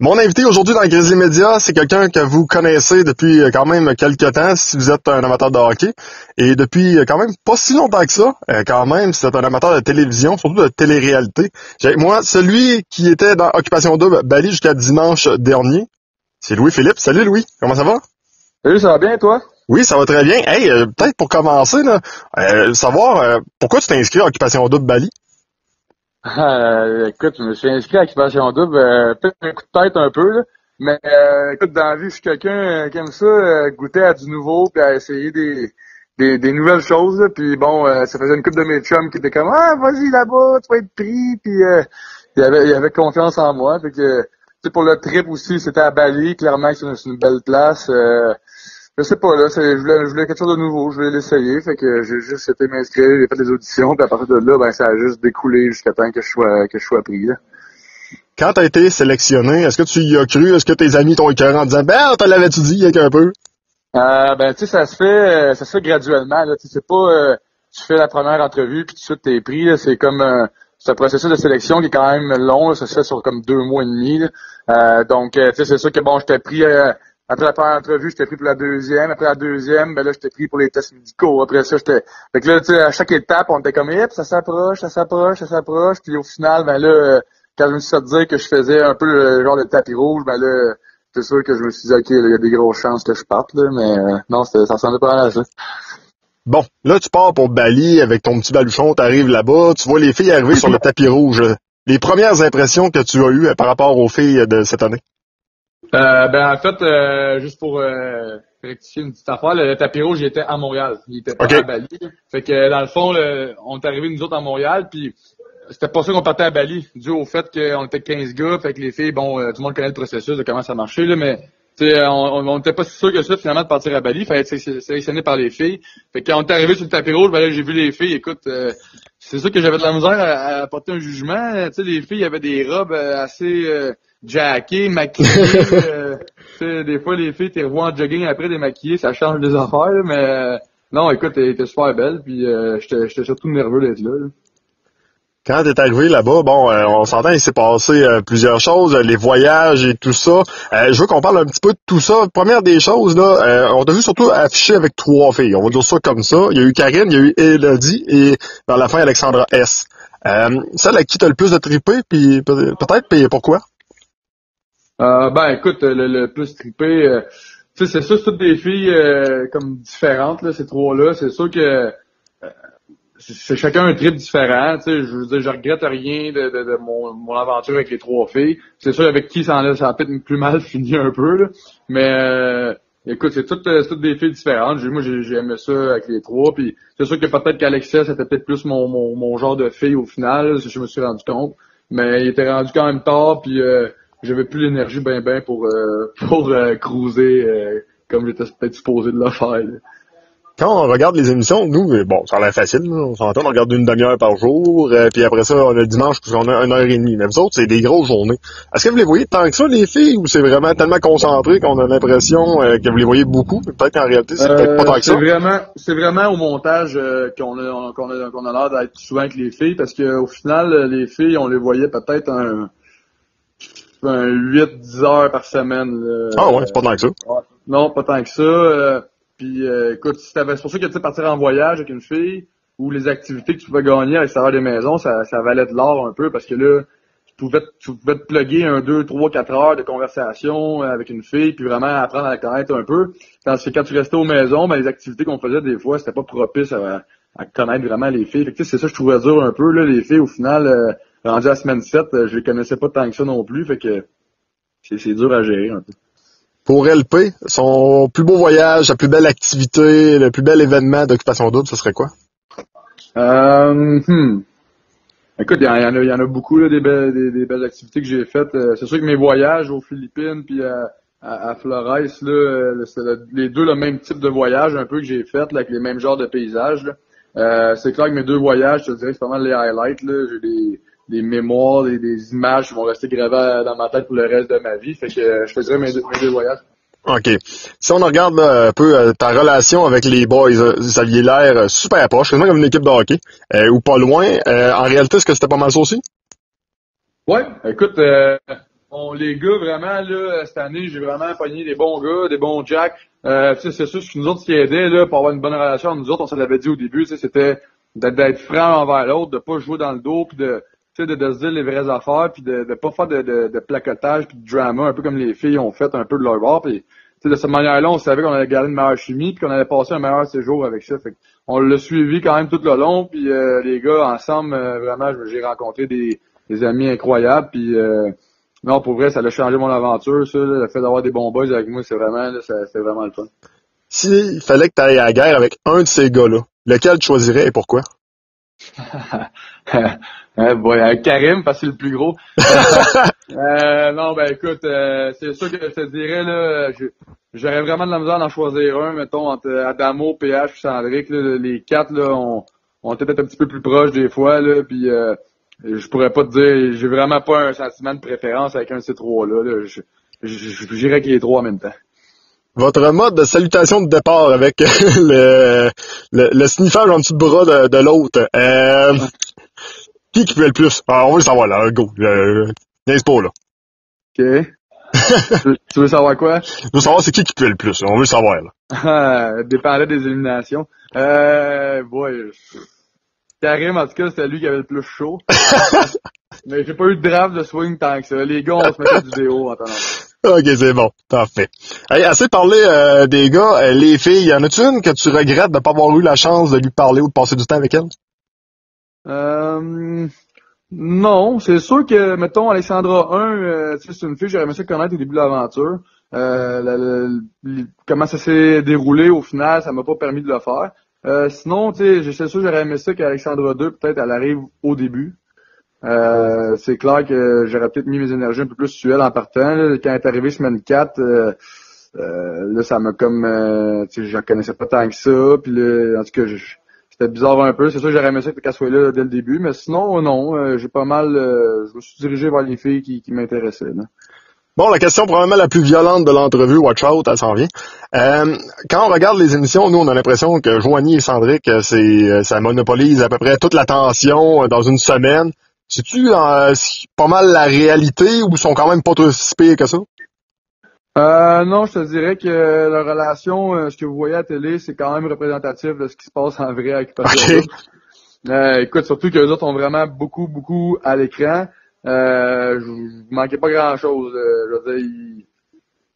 Mon invité aujourd'hui dans Grizzly Media, c'est quelqu'un que vous connaissez depuis quand même quelques temps, si vous êtes un amateur de hockey. Et depuis quand même pas si longtemps que ça, quand même, si vous êtes un amateur de télévision, surtout de télé-réalité. J'ai avec moi celui qui était dans Occupation Double Bali jusqu'à dimanche dernier. C'est Louis-Philippe. Salut Louis, comment ça va? Salut, ça va bien, toi? Oui, ça va très bien. Hey, peut-être pour commencer, là, savoir pourquoi tu t'es inscrit à Occupation Double Bali? Écoute, je me suis inscrit à Occupation Double, peut-être un coup de tête un peu, là. Mais écoute, dans la vie, je suis quelqu'un qui aime ça, goûter à du nouveau, puis à essayer des nouvelles choses, là. Puis bon, ça faisait une couple de mes chums qui étaient comme Ah, vas-y là-bas, tu vas être pris, puis il avait confiance en moi. Fait que tu sais, pour le trip aussi, c'était à Bali, clairement c'est une belle place. Je sais pas, là, je voulais quelque chose de nouveau, je voulais l'essayer, fait que j'ai juste été m'inscrire, j'ai fait des auditions, puis à partir de là, ben, ça a juste découlé jusqu'à temps que je sois pris, là. Quand t'as été sélectionné, est-ce que tu y as cru? Est-ce que tes amis t'ont écœuré en disant Ben, on te l'avait-tu dit il y a qu'un peu? Ben, tu sais, ça se fait graduellement, là, tu sais, c'est pas, tu fais la première entrevue, puis tout de suite t'es pris, là, c'est un processus de sélection qui est quand même long, là, ça se fait sur comme 2 mois et demi, là. Donc, tu sais, c'est sûr que bon, j'étais pris, après la première entrevue, j'étais pris pour la deuxième. Après la deuxième, ben là, j'étais pris pour les tests médicaux. Après ça, fait que là, tu sais, à chaque étape, on était comme, hip, ça s'approche, ça s'approche, ça s'approche. Puis au final, ben là, quand je me suis fait dire que je faisais un peu le genre de tapis rouge, ben là, c'est sûr que je me suis dit, OK, là, il y a des grosses chances que je parte, là. Mais non, ça ressemblait pas à ça. Bon, là, tu pars pour Bali avec ton petit baluchon, t'arrives là-bas, tu vois les filles arriver sur le tapis rouge. Les premières impressions que tu as eues par rapport aux filles de cette année? Ben en fait, juste pour rectifier une petite affaire, le tapis rouge, il était à Montréal. Il était pas OK. à Bali. Fait que dans le fond, on est arrivé nous autres à Montréal, puis c'était pas ça qu'on partait à Bali, dû au fait qu'on était 15 gars, fait que les filles, bon, tout le monde connaît le processus de comment ça marchait, là, mais tu sais, on était pas si sûr que ça finalement de partir à Bali, il fallait être sélectionné par les filles. Fait que quand on est arrivé sur le tapis rouge, ben là, j'ai vu les filles, écoute, c'est sûr que j'avais de la misère à porter un jugement. Tu sais, les filles avaient des robes assez jackées, maquillées. Tu sais, des fois, les filles, t'es revois en jogging après démaquillées, ça change des affaires, là, mais non, écoute, elle était super belle, puis j'étais surtout nerveux d'être là, là. Quand t'es arrivé là-bas, bon, on s'entend, il s'est passé plusieurs choses, les voyages et tout ça. Je veux qu'on parle un petit peu de tout ça. Première des choses, là, on t'a vu surtout affiché avec 3 filles. On va dire ça comme ça. Il y a eu Karine, il y a eu Elodie et vers la fin, Alexandra S. Celle à qui t'as le plus de trippé, puis peut-être, puis pourquoi? Ben écoute, le plus trippé, tu sais, c'est sûr, c'est toutes des filles comme différentes, là, ces trois-là. C'est sûr que c'est chacun un trip différent, tu sais, je veux dire, je regrette rien de mon aventure avec les trois filles. C'est sûr avec qui ça a peut-être plus mal fini un peu, là. Mais écoute, c'est toutes des filles différentes. Moi, j'ai aimé ça avec les trois. Puis c'est sûr que peut-être qu'Alexia, c'était peut-être plus mon genre de fille au final, si je me suis rendu compte. Mais il était rendu quand même tard, puis j'avais plus l'énergie ben pour cruiser comme j'étais peut-être supposé de le faire, là. Quand on regarde les émissions, nous, bon, ça a l'air facile, là. On s'entend, on regarde une demi-heure par jour, puis après ça, on a le dimanche, puis on a 1 heure et demie. Mais vous autres, c'est des grosses journées. Est-ce que vous les voyez tant que ça, les filles, ou c'est vraiment tellement concentré qu'on a l'impression que vous les voyez beaucoup, mais peut-être qu'en réalité, c'est peut-être pas tant que ça? C'est vraiment au montage qu'on a l'air d'être souvent avec les filles, parce que au final, les filles, on les voyait peut-être un 8-10 heures par semaine, Ah ouais, c'est pas tant que ça. Ouais. Non, pas tant que ça. Puis écoute, c'est pour ça que tu sais, partir en voyage avec une fille ou les activités que tu pouvais gagner à l'extérieur des maisons, ça valait de l'or un peu parce que là, tu pouvais te plugger 2, 3, 4 heures de conversation avec une fille, puis vraiment apprendre à la connaître un peu. Tandis que quand tu restais aux maisons, ben, les activités qu'on faisait, des fois, c'était pas propice à connaître vraiment les filles. Fait que, tu sais, c'est ça que je trouvais dur un peu, là, les filles, au final, rendues à la semaine 7, je les connaissais pas tant que ça non plus, fait que c'est dur à gérer un peu. Pour LP, son plus beau voyage, sa plus belle activité, le plus bel événement d'Occupation Double, ce serait quoi? Euh, hmm. Écoute, il y en a beaucoup là, des belles activités que j'ai faites. C'est sûr que mes voyages aux Philippines puis à Flores, là, c'est les deux le même type de voyage un peu que j'ai fait, là, avec les mêmes genres de paysages, là. C'est clair que mes deux voyages, je te dirais, c'est pas mal les highlights, là. J'ai des mémoires, des images qui vont rester gravées dans ma tête pour le reste de ma vie. Fait que je te dirais mes deux voyages. OK. Si on regarde là, un peu ta relation avec les boys, vous aviez l'air super proche, quasiment comme une équipe de hockey, ou pas loin. En réalité, est-ce que c'était pas mal ça aussi? Ouais, écoute, les gars, vraiment, là, cette année, j'ai vraiment pogné des bons gars, des bons jacks. C'est sûr que nous autres, ce qui aidait, là, pour avoir une bonne relation, nous autres, on se l'avait dit au début, c'était d'être franc envers l'autre, de pas jouer dans le dos, puis de se dire les vraies affaires, puis de pas faire de placotage, puis de drama, un peu comme les filles ont fait un peu de leur bord. Puis de cette manière-là, on savait qu'on allait garder une meilleure chimie, puis qu'on allait passer un meilleur séjour avec ça. Fait on l'a suivi quand même tout le long, puis les gars, ensemble, vraiment, j'ai rencontré des amis incroyables, puis non, pour vrai, ça a changé mon aventure, ça, là, le fait d'avoir des bons boys avec moi, c'est vraiment le fun. S'il fallait que tu ailles à la guerre avec un de ces gars-là, lequel tu choisirais et pourquoi? Karim, parce que c'est le plus gros. Non, ben écoute, c'est sûr que je te dirais, là, j'aurais vraiment de la misère d'en choisir un, mettons, entre Adamo, PH et Sandrick, là, les quatre, là, on était peut-être un petit peu plus proches des fois, là, puis je pourrais pas te dire, j'ai vraiment pas un sentiment de préférence avec un de ces trois-là, là. J'irais avec les trois en même temps. Votre mode de salutation de départ avec le sniffage en dessous de bras de l'autre. Qui puait le plus? Ah, on veut le savoir, là. Go. Niaise pas, là. OK. Tu veux savoir quoi? Je veux savoir c'est qui puait le plus. On veut le savoir, là. Dépendait des éliminations. Karim, en tout cas, c'était lui qui avait le plus chaud. Mais j'ai pas eu de draft de swing tant que ça. Les gars, on se mettait du déo en temps. OK, c'est bon. Parfait. Hey, assez parlé des gars. Les filles, y en a-tu une que tu regrettes de pas avoir eu la chance de lui parler ou de passer du temps avec elle? Non, c'est sûr que, mettons, Alexandra 1, c'est une fille, j'aurais aimé ça connaître au début de l'aventure. Comment ça s'est déroulé au final, ça m'a pas permis de le faire. Sinon, tu sais, c'est sûr j'aurais aimé ça qu'Alexandra 2, peut-être, elle arrive au début. C'est clair que j'aurais peut-être mis mes énergies un peu plus sur elle en partant. Là. Quand elle est arrivée semaine 4, là, ça m'a comme... tu sais, je la connaissais pas tant que ça. Puis là, en tout cas, c'était bizarre un peu. C'est sûr que j'aurais aimé ça qu'elle soit là dès le début. Mais sinon, non. J'ai pas mal... je me suis dirigé vers les filles qui m'intéressaient. Là. Bon, la question probablement la plus violente de l'entrevue, watch out, elle s'en vient. Quand on regarde les émissions, nous, on a l'impression que Joanie et Sandrick, ça monopolise à peu près toute l'attention dans une semaine. C'est-tu pas mal la réalité ou ils sont quand même pas trop si pires que ça? Non, je te dirais que la relation, ce que vous voyez à la télé, c'est quand même représentatif de ce qui se passe en vrai avec Occupation Double. Écoute, surtout que les autres ont vraiment beaucoup à l'écran. Je manquais pas grand-chose. Je veux dire,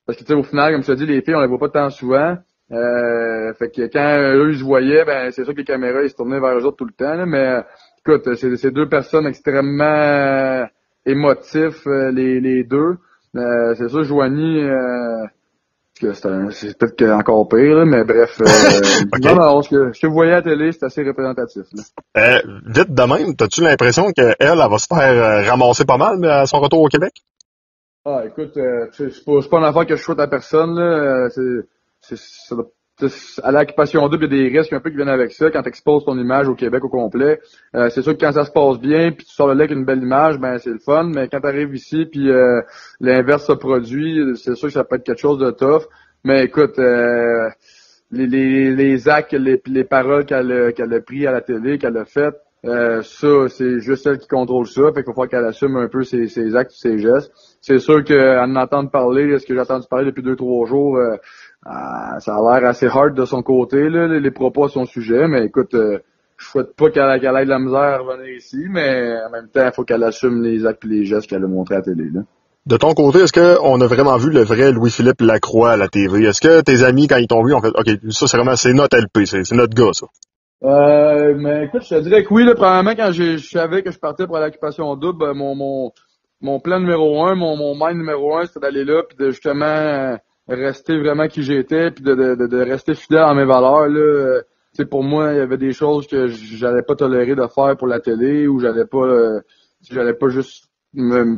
parce que tu sais, au final, comme je te dis, les filles, on les voit pas tant souvent. Fait que quand eux, ils se voyaient, ben c'est sûr que les caméras, ils se tournaient vers eux autres tout le temps. Là, mais écoute, c'est deux personnes extrêmement émotifs, les deux. C'est sûr, Joanie, c'est peut-être encore pire, là, mais bref. Okay. Non, ce que vous voyez à la télé, c'est assez représentatif. Là. Vite de même, t'as-tu l'impression qu'elle va se faire ramasser pas mal à son retour au Québec? Ah, écoute, c'est pas une affaire que je souhaite à personne, là. À l'occupation double, il y a des risques un peu qui viennent avec ça quand tu exposes ton image au Québec au complet. C'est sûr que quand ça se passe bien, puis tu sors le là avec une belle image, ben c'est le fun, mais quand tu arrives ici, puis l'inverse se produit, c'est sûr que ça peut être quelque chose de tough. Mais écoute, les actes, les paroles qu'elle a pris à la télé, qu'elle a faites, ça, c'est juste elle qui contrôle ça. Fait qu'il faut qu'elle assume un peu ses actes, ses gestes. C'est sûr qu'à en entendre parler, ce que j'ai entendu parler depuis 2-3 jours, ça a l'air assez hard de son côté, là, les propos à son sujet, mais écoute, je souhaite pas qu'elle ait de la misère à revenir ici, mais en même temps, il faut qu'elle assume les actes et les gestes qu'elle a montrés à la télé. Là. De ton côté, est-ce qu'on a vraiment vu le vrai Louis-Philippe Lacroix à la TV? Est-ce que tes amis, quand ils t'ont vu, ont fait OK, ça c'est notre LP, c'est notre gars, ça? Mais écoute, je te dirais que oui, là, premièrement, quand je savais que je partais pour l'occupation double, mon plan numéro 1, mon mind numéro 1, c'était d'aller là, puis de justement rester vraiment qui j'étais, puis de rester fidèle à mes valeurs. Là. Tu sais, pour moi, il y avait des choses que j'allais pas tolérer de faire pour la télé, ou j'allais pas juste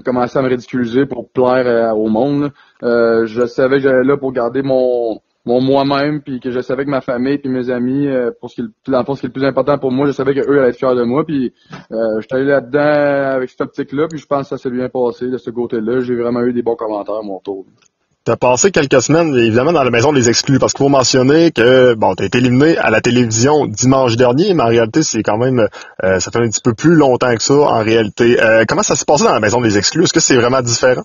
commencer à me ridiculiser pour plaire au monde. Je savais que j'allais là pour garder mon moi-même, puis que je savais que ma famille puis mes amis, pour ce qui est le plus important pour moi, je savais qu'eux allaient être fiers de moi, puis je suis allé là-dedans avec cette optique-là, puis je pense que ça s'est bien passé de ce côté-là. J'ai vraiment eu des bons commentaires à mon tour. T'as passé quelques semaines, évidemment, dans la maison des exclus, parce qu'il faut mentionner que, bon, t'as été éliminé à la télévision dimanche dernier, mais en réalité, c'est quand même, ça fait un petit peu plus longtemps que ça, en réalité. Comment ça s'est passé dans la maison des exclus? Est-ce que c'est vraiment différent?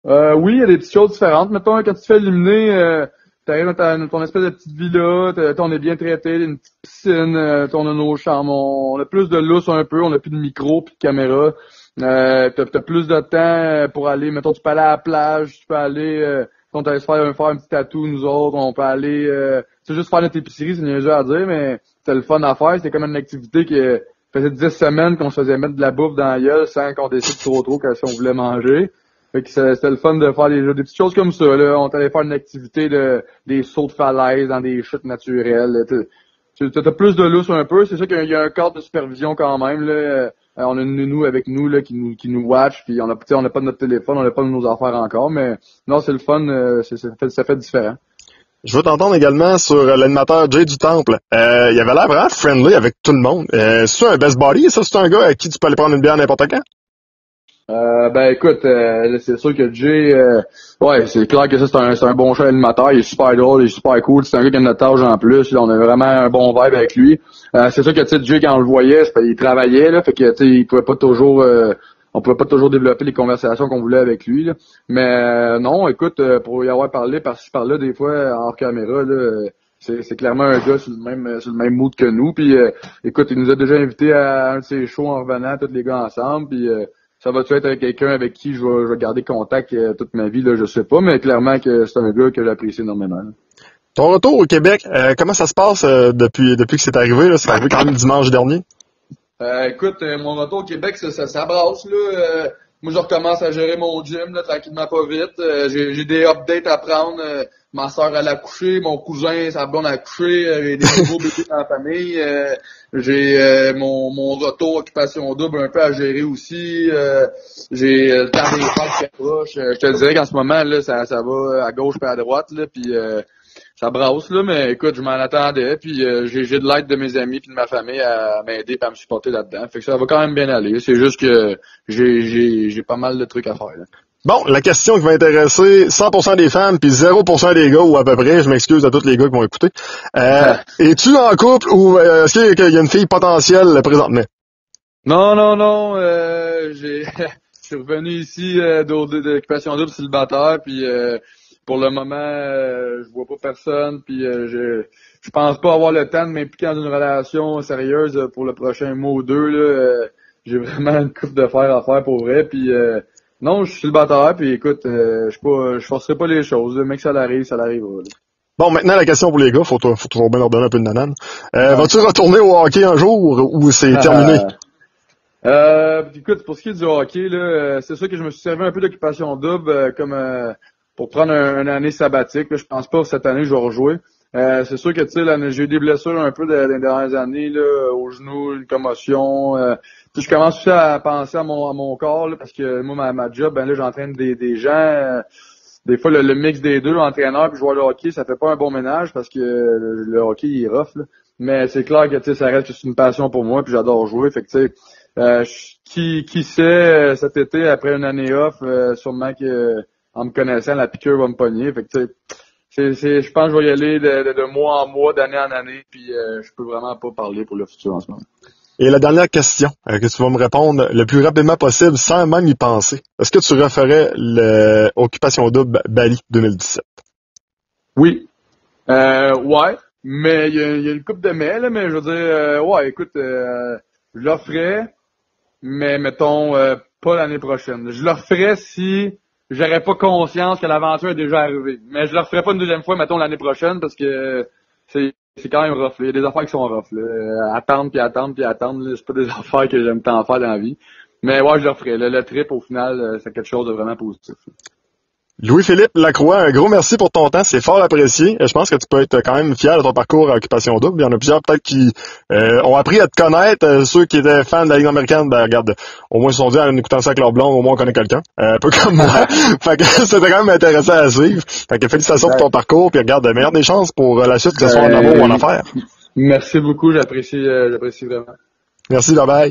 Oui, il y a des petites choses différentes. Mettons, quand tu te fais éliminer, t'arrives dans ton espèce de petite villa, on est bien traité, une petite piscine, on a nos chambres, on a plus de lousse un peu, on a plus de micro, plus de caméra. T'as plus de temps pour aller, mettons, tu peux aller à la plage, tu peux aller, on t'allait faire un petit tatou, nous autres, on peut aller, c'est juste faire notre épicerie, c'est niaiseux à dire, mais c'était le fun à faire, c'est comme une activité qui faisait 10 semaines qu'on se faisait mettre de la bouffe dans la gueule sans qu'on décide trop quand si on voulait manger. Fait que c'était le fun de faire des petites choses comme ça, là. On allait faire une activité des sauts de falaise dans des chutes naturelles. T'as plus de lousse un peu. C'est sûr qu'il y a un cadre de supervision quand même, là. On a une nounou avec nous, là, qui nous watch, puis on a pas notre téléphone, on n'a pas nos affaires encore, mais non, c'est le fun, ça fait différent. Je veux t'entendre également sur l'animateur Jay du Temple. Il avait l'air vraiment friendly avec tout le monde. C'est un best buddy, ça? C'est un gars à qui tu peux aller prendre une bière n'importe quand? Ben écoute, c'est sûr que Jay, ouais, c'est clair que ça c'est un bon show animateur, il est super drôle, il est super cool, c'est un gars qui a notre âge en plus, là, on a vraiment un bon vibe avec lui. C'est sûr que tu sais, Jay, quand on le voyait, il travaillait, là, fait que tu sais, il pouvait pas toujours on pouvait pas toujours développer les conversations qu'on voulait avec lui, là. Mais non, écoute, pour y avoir parlé par-ci par-là des fois hors caméra, là, c'est clairement un gars sur le même mood que nous. Puis écoute, il nous a déjà invités à un de ses shows en revenant, tous les gars ensemble. Puis ça va-tu être avec quelqu'un avec qui je vais garder contact toute ma vie, là, je sais pas, mais clairement que c'est un gars que j'apprécie énormément, là. Ton retour au Québec, comment ça se passe depuis que c'est arrivé, là? C'est arrivé quand même dimanche dernier. Écoute, mon retour au Québec, ça brasse, là. Moi, je recommence à gérer mon gym, là, tranquillement pas vite. J'ai des updates à prendre. Ma soeur, elle a accouché, mon cousin, sa blonde a accouché, j'ai des nouveaux bébés dans la famille. J'ai mon retour occupation double un peu à gérer aussi. J'ai le temps des fêtes qui approche. Je te dirais qu'en ce moment, là, ça va à gauche et à droite, là, puis ça brasse, là, mais écoute, je m'en attendais, puis j'ai de l'aide de mes amis puis de ma famille à m'aider et à me supporter là-dedans. Fait que ça va quand même bien aller. C'est juste que j'ai pas mal de trucs à faire, là. Bon, la question qui va intéresser 100% des femmes puis 0% des gars, ou à peu près, je m'excuse à tous les gars qui vont écouter. Es-tu en couple ou est-ce qu'il y a une fille potentielle présentement? Non, je suis revenu ici d'occupation double célibataire, puis pour le moment, je vois pas personne, puis je pense pas avoir le temps de m'impliquer dans une relation sérieuse pour le prochain mois ou deux, là. J'ai vraiment une coupe de fer à faire pour vrai, puis non, je suis célibataire, puis écoute, je forcerai pas les choses. Le mec, ça l'arrivera, là. Bon, maintenant, la question pour les gars, faut toujours bien leur donner un peu de nanane. Vas-tu retourner au hockey un jour ou c'est terminé? Écoute, pour ce qui est du hockey, là, c'est sûr que je me suis servi un peu d'occupation double comme pour prendre une année sabbatique. Là, je pense pas que cette année je vais rejouer. C'est sûr que tu sais, j'ai eu des blessures un peu dans les dernières années, là, au genou, une commotion. Je commence aussi à penser à mon corps, là, parce que moi, ma job, ben là, j'entraîne des gens. Des fois, le mix des deux, entraîneur puis joueur de hockey, ça fait pas un bon ménage parce que le hockey il est rough, là. Mais c'est clair que tu sais, ça reste que c'est une passion pour moi, puis j'adore jouer. Fait que tu sais, qui sait, cet été, après une année off, sûrement que en me connaissant, la piqûre va me pogner. Fait que tu sais, je pense que je vais y aller de mois en mois, d'année en année, puis je peux vraiment pas parler pour le futur en ce moment. Et la dernière question que tu vas me répondre le plus rapidement possible sans même y penser. Est-ce que tu referais l'Occupation double Bali 2017? Oui. Ouais. Mais il y a une coupe de mai, là, mais je veux dire, ouais, écoute, je le referais, mais mettons, pas l'année prochaine. Je le referais si j'aurais pas conscience que l'aventure est déjà arrivée. Mais je le referais pas une deuxième fois, mettons, l'année prochaine, parce que c'est quand même rough, là. Il y a des affaires qui sont rough, là. Attendre, puis attendre, puis attendre, là. C'est pas des affaires que j'aime tant faire dans la vie. Mais ouais, je le referais. Le trip, au final, c'est quelque chose de vraiment positif, là. Louis-Philippe Lacroix, un gros merci pour ton temps, c'est fort apprécié. Je pense que tu peux être quand même fier de ton parcours à Occupation double. Il y en a plusieurs peut-être qui ont appris à te connaître. Ceux qui étaient fans de la Ligue américaine, ben regarde, au moins ils se sont dit en écoutant ça avec leur blonde, au moins on connaît quelqu'un. Un peu comme moi. Fait que c'était quand même intéressant à suivre. Fait que félicitations pour ton parcours, puis regarde, meilleure des chances pour la suite, que ce soit en amour ou en affaires. Merci beaucoup, j'apprécie vraiment. Merci, bye bye.